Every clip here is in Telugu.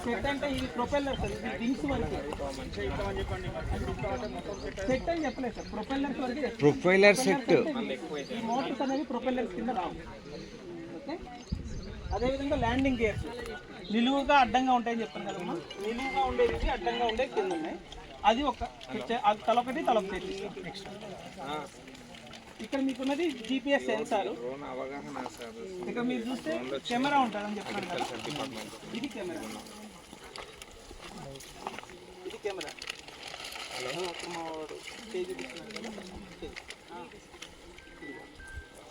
సెట్ అంటే ఇది ప్రొపెల్లర్ సార్, ఇది వింగ్స్ వరకు సెట్ అని చెప్పలేదు సార్, ప్రొపెల్లర్స్ వరకు ప్రొపెల్లర్ సెట్. ఈ మోటార్స్ అనేవి ప్రొపెల్లర్స్ కింద రావు. ఓకే, అదేవిధంగా ల్యాండింగ్ గేర్స్ నిలువుగా అడ్డంగా ఉంటాయని చెప్పాను కదమ్మా, నిలువుగా ఉండేది అడ్డంగా ఉండేది కింద ఉన్నాయి. అది ఒక తలొకటి తలొకటి ఎక్స్ట్రా. ఇక్కడ మీకున్నది GPS సెన్సార్. ఇక్కడ మీరు చూస్తే కెమెరా ఉంటుందని చెప్పాను కదా, ఇది కెమెరా, ఇది కెమెరా.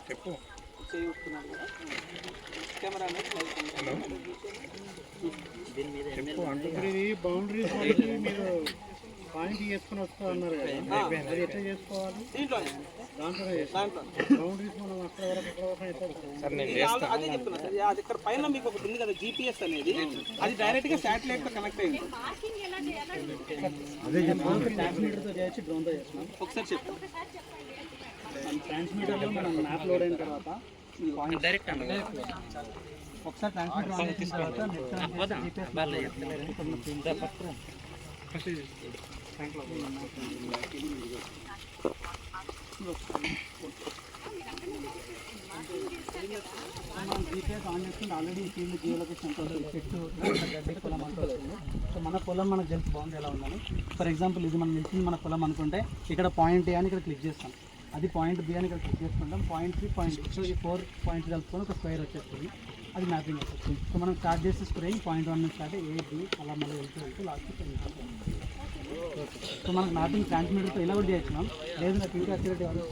చెప్పు చేస్తున్నాను కదా కెమెరా అనేది బౌండరీస్ మీరు పాయింట్ చేసుకుని వస్తా అన్నారు కదా, అది ఎట్లా చేసుకోవాలి? దాంట్లో బౌండరీస్ మనం అక్కడ వరకు అదే చెప్తున్నా సార్. అది ఇక్కడ పైన మీకు ఒకటి ఉంది కదా GPS అనేది, అది డైరెక్ట్ గా శాటిలైట్ తో కనెక్ట్ అయింది. అదే ట్రాన్స్మిటర్తో చేయొచ్చు, డ్రోన్తో చేస్తున్నాం. ఒకసారి చెప్పు. ట్రాన్స్మిటర్లో మనం మ్యాప్ లోడ్ అయిన తర్వాత డైరెక్ట్ ఒకసారి ట్రాన్స్మిటర్ ఆన్ చేసిన తర్వాత GPS ఆన్ చేసుకుంటే ఆల్రెడీ ఫీల్డ్ జియో లొకేషన్ చెట్టు గడ్డి పొలం అంతా వస్తుంది. సో మన పొలం మనకు తెలుసు బాగుంది ఎలా ఉందని. ఫర్ ఎగ్జాంపుల్ ఇది మనం నిలిచింది మన పొలం అనుకుంటే ఇక్కడ పాయింట్ A అని ఇక్కడ క్లిక్ చేస్తాం, అది పాయింట్ B అని ఇక్కడ క్లిక్ చేసుకుంటాం, point C point D. So ఈ 4 పాయింట్స్ కలుపుకొని ఒక స్క్వేర్ వచ్చేస్తుంది, అది మ్యాపింగ్ వచ్చేస్తుంది. సో మనం స్టార్ట్ చేసే స్ప్రేయింగ్ పాయింట్ 1 నుంచి స్టార్ట్ A B అలా మళ్ళీ వెళ్తూ లాస్ట్. సో మనకు మ్యాపింగ్ ట్రాన్స్మిటర్తో ఇలా కూడా చేయొచ్చు మ్యామ్. లేదు నాకు ఇంకా అక్యురేట్ కాదు,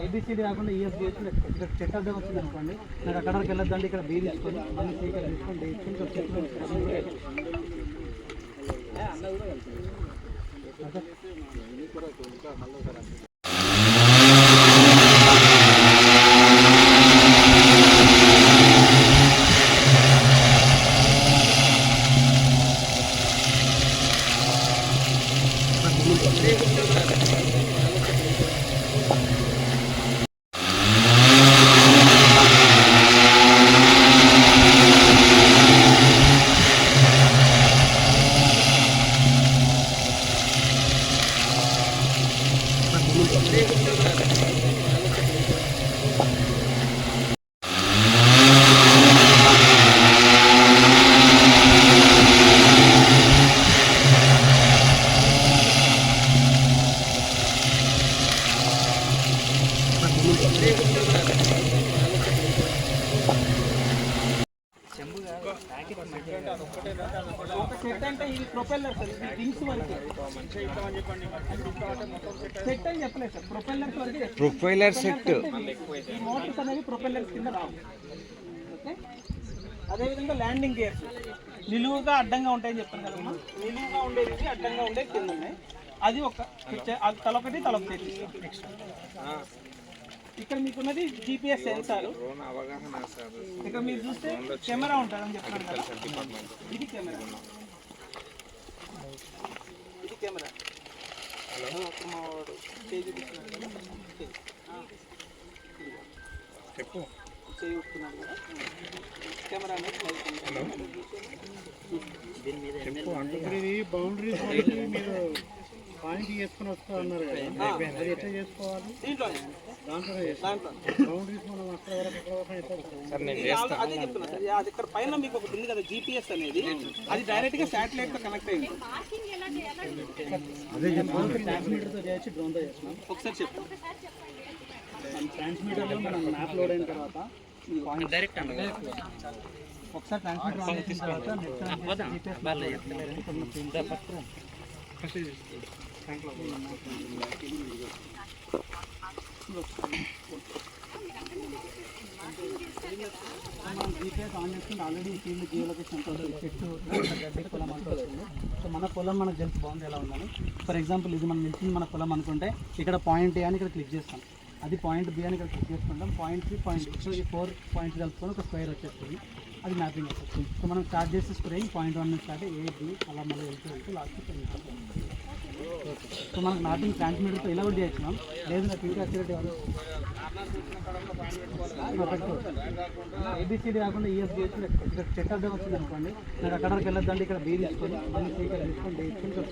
ABCD కాకుండా EF చేయొచ్చు. ఇక్కడ చెట్ అర్థం వచ్చింది అనుకోండి, నాకు అక్కడికి వెళ్ళొద్దండి, ఇక్కడ B తీసుకొని దాన్ని C ఇక్కడ తీసుకొని D తీసుకొని ఇక్కడ చెట్లు సెట్ అంటే ఇది ప్రొపెల్లర్ సార్, ఇది వింగ్స్ వరకు సెట్ అని చెప్పలేదు సార్, ప్రొపెల్లర్స్ వరకు ప్రొపెల్లర్ సెట్. ఈ మోటార్స్ అనేవి ప్రొపెల్లర్స్ కింద రావు. ఓకే, అదేవిధంగా ల్యాండింగ్ గేర్స్ నిలువుగా అడ్డంగా ఉంటాయని చెప్పాను కదమ్మా, నిలువుగా ఉండేది అడ్డంగా ఉండేది కింద ఉన్నాయి. అది ఒక తలొకటి తలొకటి ఎక్స్ట్రా. ఇక్కడ మీకున్నది GPS సెన్సార్. ఇక్కడ మీరు చూస్తే కెమెరా ఉంటుందని చెప్పాను కదా, ఇది కెమెరా, ఇది కెమెరా. చెప్పు చేస్తున్నాను కదా కెమెరా అనేది బౌండరీస్ మీరు పాయింట్ చేసుకుని వస్తా అన్నారు కదా, అది ఎట్లా చేసుకోవాలి? దాంట్లో బౌండరీస్ మనం అక్కడ వరకు అదే చెప్తున్నా సార్. అది ఇక్కడ పైన మీకు ఒకటి ఉంది కదా GPS అనేది, అది డైరెక్ట్ గా శాటిలైట్ తో కనెక్ట్ అయింది. అదే ట్రాన్స్మిటర్తో చేయొచ్చు, డ్రోన్తో చేస్తున్నాం. ఒకసారి చెప్పు. ట్రాన్స్మిటర్లో మనం మ్యాప్ లోడ్ అయిన తర్వాత డైరెక్ట్ ఒకసారి ట్రాన్స్మిటర్ ఆన్ చేసిన తర్వాత GPS ఆన్ చేసుకుంటే ఆల్రెడీ ఫీల్డ్ జియో లొకేషన్ చెట్టు గడ్డి పొలం అంతా వస్తుంది. సో మన పొలం మనకు తెలుసు బాగుంది ఎలా ఉందని. ఫర్ ఎగ్జాంపుల్ ఇది మనం నిలిచింది మన పొలం అనుకుంటే ఇక్కడ పాయింట్ A అని ఇక్కడ క్లిక్ చేస్తాం, అది పాయింట్ B అని ఇక్కడ క్లిక్ చేసుకుంటాం, point C point D. So ఈ 4 పాయింట్స్ కలుపుకొని ఒక స్క్వేర్ వచ్చేస్తుంది, అది మ్యాపింగ్ అవుతుంది. సో మనం స్టార్ట్ చేసి స్ప్రేయింగ్ పాయింట్ 1 నుంచి స్టార్ట్ ఏ బి అలా మళ్ళీ వెళ్తూ లాస్ట్. సో మనకు మ్యాపింగ్ ట్రాన్స్మిటర్తో ఇలా కూడా చేయొచ్చు మ్యామ్. లేదు నాకు ఇంకా యాక్టివిటీ ఏబిసిడి కాకుండా ఈఎఫ్ చేసి ఇక్కడ చెక్ అర్థం వచ్చింది అనుకోండి, నాకు అక్కడికి వెళ్ళొద్దండి, ఇక్కడ బీ తీసుకొని దాన్ని సి ఇక్కడ తీసుకొని డే తీసుకొని